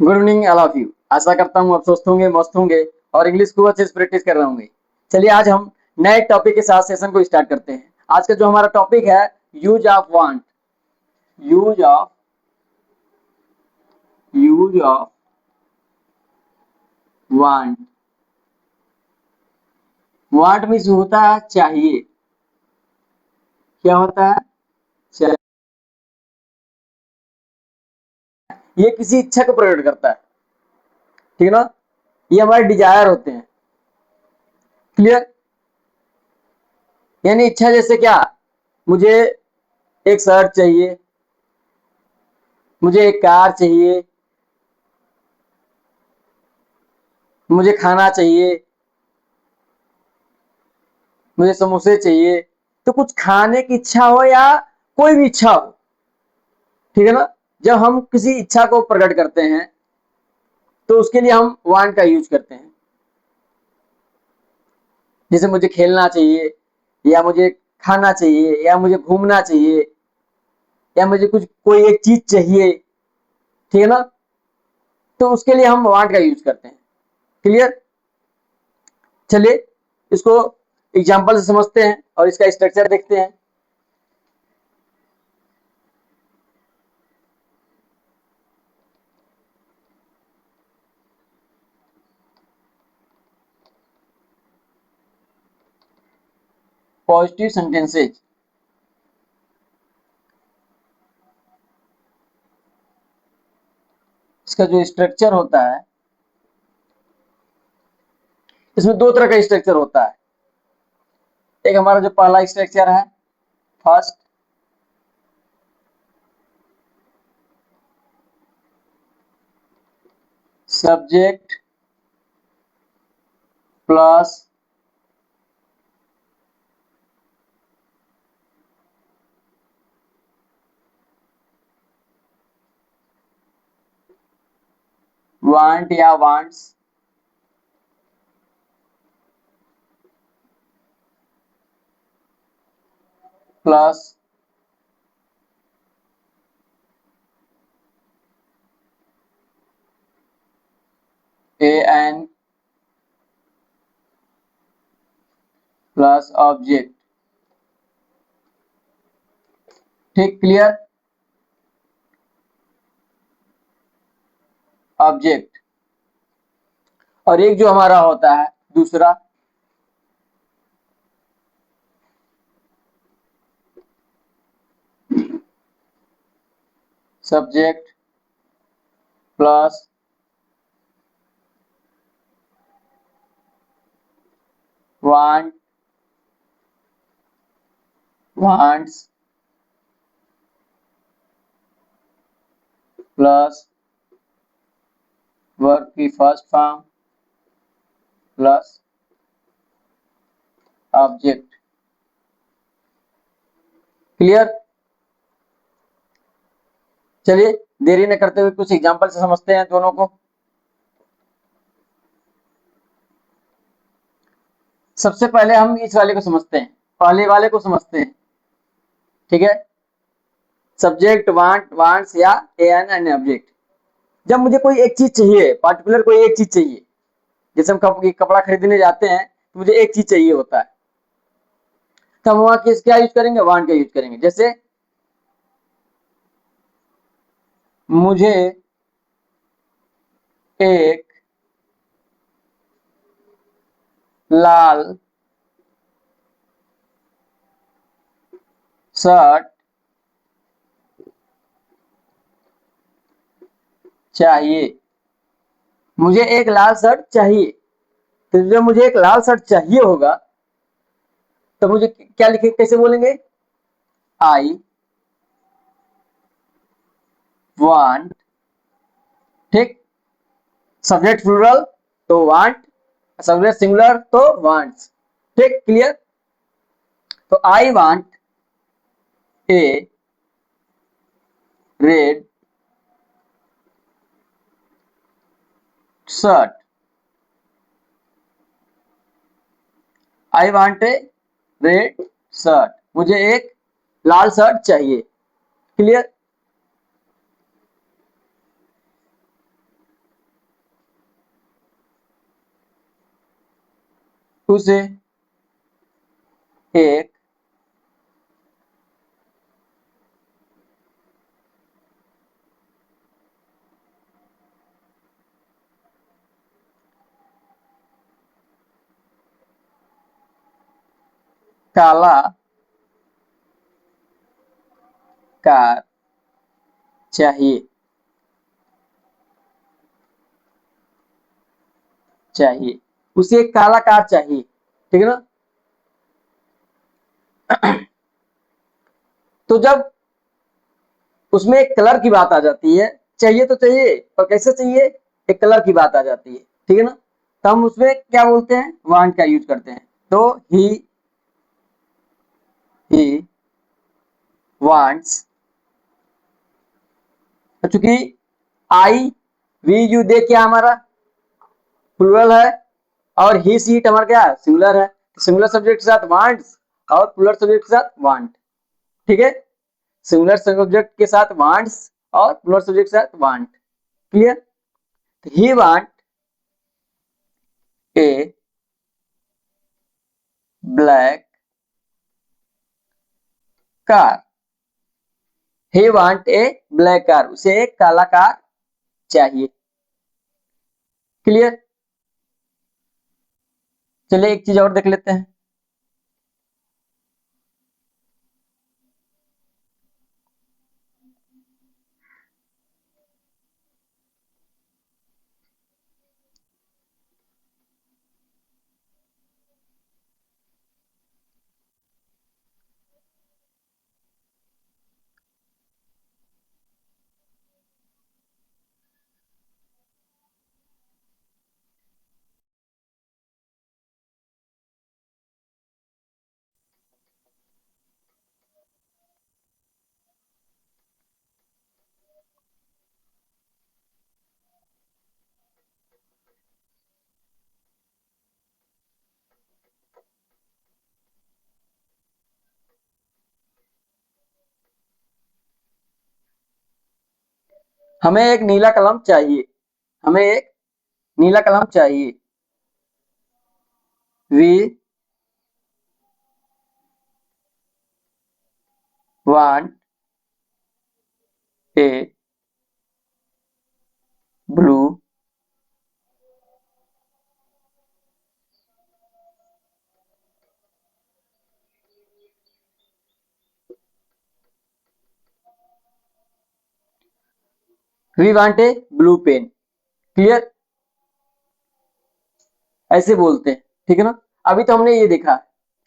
Good evening all of you. आशा करता हूँ आप स्वस्थ होंगे, मस्त होंगे और इंग्लिश को अच्छे से प्रैक्टिस कर रहे होंगे। चलिए आज हम नए टॉपिक के साथ सेशन को स्टार्ट करते हैं। आज का जो हमारा टॉपिक है use of want. Use of use of want. Want means होता है चाहिए। क्या होता है? चाहिए। ये किसी इच्छा को प्रकट करता है, ठीक है ना। ये हमारे डिजायर होते हैं। क्लियर? यानी इच्छा जैसे क्या, मुझे एक शर्ट चाहिए, मुझे एक कार चाहिए, मुझे खाना चाहिए, मुझे समोसे चाहिए। तो कुछ खाने की इच्छा हो या कोई भी इच्छा हो, ठीक है ना। जब हम किसी इच्छा को प्रकट करते हैं तो उसके लिए हम वांट का यूज करते हैं। जैसे मुझे खेलना चाहिए, या मुझे खाना चाहिए, या मुझे घूमना चाहिए, या मुझे कुछ कोई एक चीज चाहिए, ठीक है ना। तो उसके लिए हम वांट का यूज करते हैं। क्लियर? चलिए इसको एग्जाम्पल से समझते हैं और इसका स्ट्रक्चर देखते हैं। Positive sentences. इसका जो स्ट्रक्चर होता है, इसमें दो तरह का स्ट्रक्चर होता है। एक हमारा जो पहला स्ट्रक्चर है, फर्स्ट, सब्जेक्ट प्लस वांट या wants plus an plus object. ठीक, क्लियर? ऑब्जेक्ट। और एक जो हमारा होता है दूसरा, subject plus want wants plus verb की first form plus object. Clear? चलिए देरी न करते हुए कुछ एग्जांपल से समझते हैं दोनों को। सबसे पहले हम इस वाले को समझते हैं, पहले वाले को समझते हैं, ठीक है। सब्जेक्ट वांट वांट्स या एन ऑब्जेक्ट। जब मुझे कोई एक चीज चाहिए, पार्टिकुलर कोई एक चीज चाहिए, जैसे हम कपड़ा खरीदने जाते हैं तो मुझे एक चीज चाहिए होता है, तो हम वहां किस क्या यूज करेंगे? वांट का यूज करेंगे। जैसे मुझे एक लाल शर्ट चाहिए। मुझे एक लाल शर्ट चाहिए। तो जब मुझे एक लाल शर्ट चाहिए होगा तो मुझे क्या लिखे, कैसे बोलेंगे? I want. ठीक, सब्जेक्ट प्लूरल तो वांट, सब्जेक्ट सिंगुलर तो वांट्स। ठीक, क्लियर? तो I want a red shirt. I want a red shirt. मुझे एक लाल शर्ट चाहिए। क्लियर? उसे एक काला कार चाहिए चाहिए उसे एक काला कार चाहिए, ठीक है ना। तो जब उसमें एक कलर की बात आ जाती है, चाहिए तो चाहिए पर कैसे चाहिए, एक कलर की बात आ जाती है, ठीक है ना। तो हम उसमें क्या बोलते हैं, वांट का यूज करते हैं। तो ही वांट्स, चूंकि आई वी यू दे क्या हमारा प्लूरल है और ही सीट हमारा क्या सिंगुलर है, सिंगुलर सब्जेक्ट के साथ वांट्स और प्लूरल सब्जेक्ट के साथ वांट, ठीक है। सिंगुलर सब्जेक्ट के साथ वांट्स और प्लूरल सब्जेक्ट के साथ want, clear. He want a black car, he want a black car, उसे एक काला कार चाहिए, क्लियर। चलिए एक चीज और देख लेते हैं। हमें एक नीला कलम चाहिए, हमें एक नीला कलम चाहिए। We want a blue we want a blue pen, clear, ऐसे बोलते हैं, ठीक है ना। अभी तो हमने ये देखा,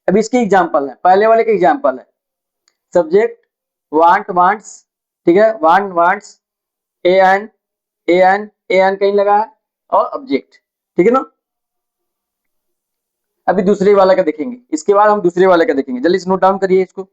अभी इसकी एग्जांपल है, पहले वाले की एग्जांपल है। सब्जेक्ट वांट वांट्स, ठीक है, want wants, a an a an a an कहीं लगा है और ऑब्जेक्ट, ठीक है ना। अभी दूसरे वाला का देखेंगे, इसके बाद हम दूसरे वाले का देखेंगे, जल्दी से नोट डाउन करिए इसको।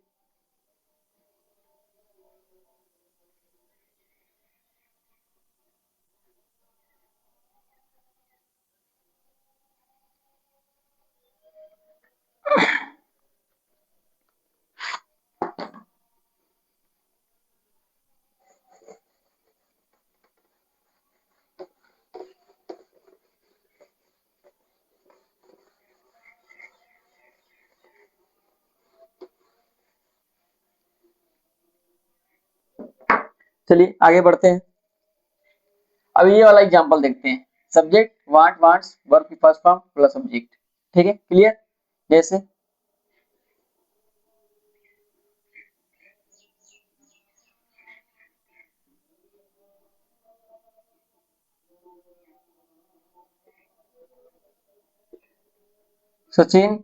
चलिए आगे बढ़ते हैं। अब ये वाला एग्जांपल देखते हैं। सब्जेक्ट वांट वांट्स, वर्ब की फर्स्ट फॉर्म प्लस ऑब्जेक्ट, ठीक है, क्लियर। जैसे सचिन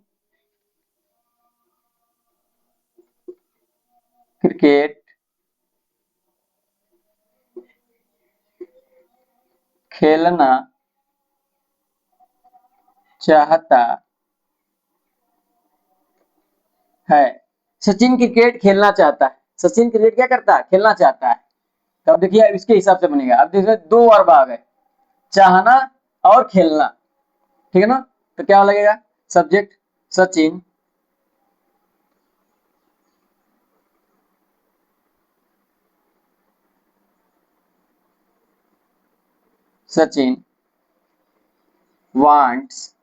क्रिकेट खेलना चाहता है। सचिन क्रिकेट खेलना चाहता है, सचिन क्रिकेट क्या करता है, खेलना चाहता है। तो अब देखिए इसके हिसाब से बनेगा। अब देखिए दो वर्ब आ गए, चाहना और खेलना, ठीक है ना। तो क्या लगेगा, subject Sachin Sachin wants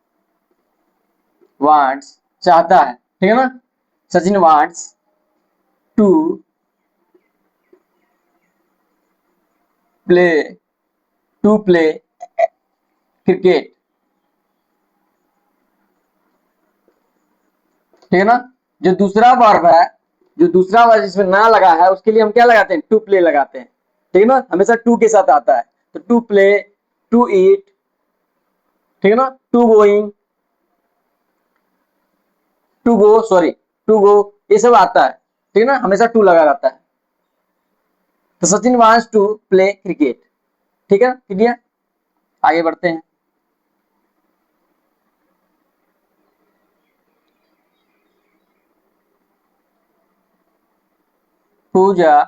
wants चाहता है, ठीक है ना। Sachin wants to play cricket, ठीक है ना। जो दूसरा वर्ब है, जो दूसरा वर्ब जिसमें ना लगा है उसके लिए हम क्या लगाते हैं, टू प्ले लगाते हैं, ठीक है ना। हमेशा टू के साथ आता है, तो टू प्ले, टू ईट, ठीक है ना, to going, to go, sorry to go, ये सब आता है, ठीक है ना, हमेशा टू लगा रहता है। तो Sachin wants to play cricket, ठीक है, क्लियर। आगे बढ़ते हैं। पूजा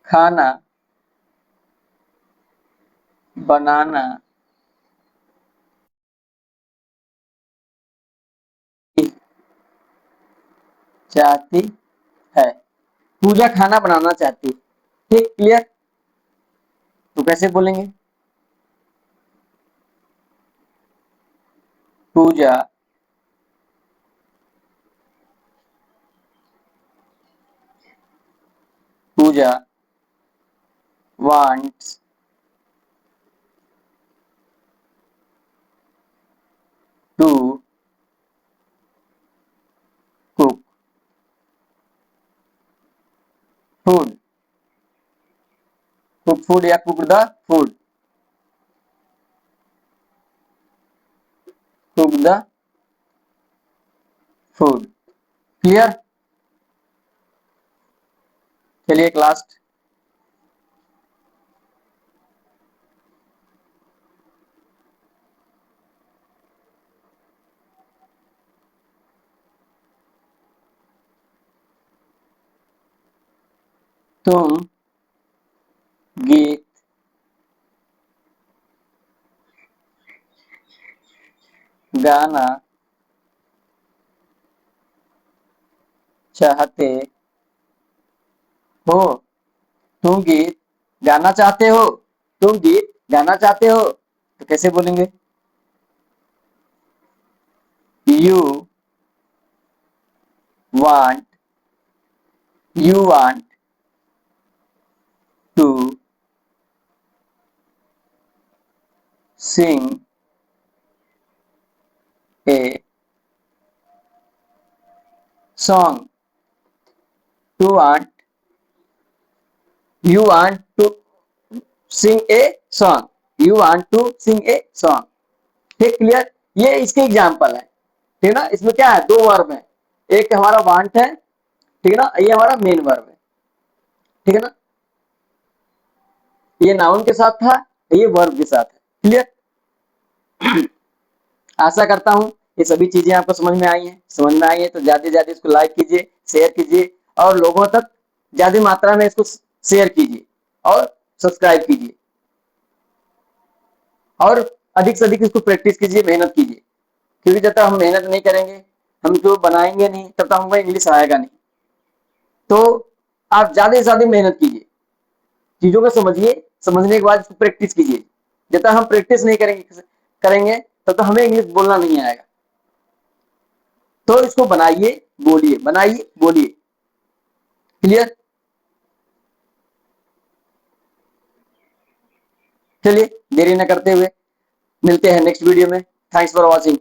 खाना बनाना चाहती है, पूजा खाना बनाना चाहती है, ठीक, क्लियर। तो कैसे बोलेंगे, पूजा पूजा wants to cook food, cook food या cook the food, cook the food, clear. चलिए एक लास्ट, तुम गीत गाना चाहते हो, तुम गीत गाना चाहते हो, तुम गीत गाना चाहते हो, तो कैसे बोलेंगे, you want you want to sing a song, to want you want to sing a song, you want to sing a song, ठीक, क्लियर। ये इसके एग्जाम्पल है, ठीक है ना। इसमें क्या है, दो वर्ब है, एक हमारा वांट है, ठीक है ना, ये हमारा मेन वर्ब है, ठीक है ना। ये नाउन के साथ था, ये वर्ब के साथ है, क्लियर। आशा करता हूं ये सभी चीजें आपको समझ में आई है तो ज्यादा से ज्यादा इसको लाइक कीजिए, शेयर कीजिए और लोगों तक ज्यादा मात्रा में इसको शेयर कीजिए और सब्सक्राइब कीजिए और अधिक से अधिक इसको प्रैक्टिस कीजिए, मेहनत कीजिए, क्योंकि जब तक हम मेहनत नहीं करेंगे, हम जो बनाएंगे नहीं, तब तक हमको इंग्लिश आएगा नहीं। तो आप ज्यादा से ज्यादा मेहनत कीजिए, चीजों को समझिए, समझने के बाद इसको प्रैक्टिस कीजिए। जब तक हम प्रैक्टिस नहीं करेंगे तब तक हमें इंग्लिश बोलना नहीं आएगा। तो इसको बनाइए बोलिए, क्लियर। चलिए देरी न करते हुए मिलते हैं नेक्स्ट वीडियो में। Thanks for watching.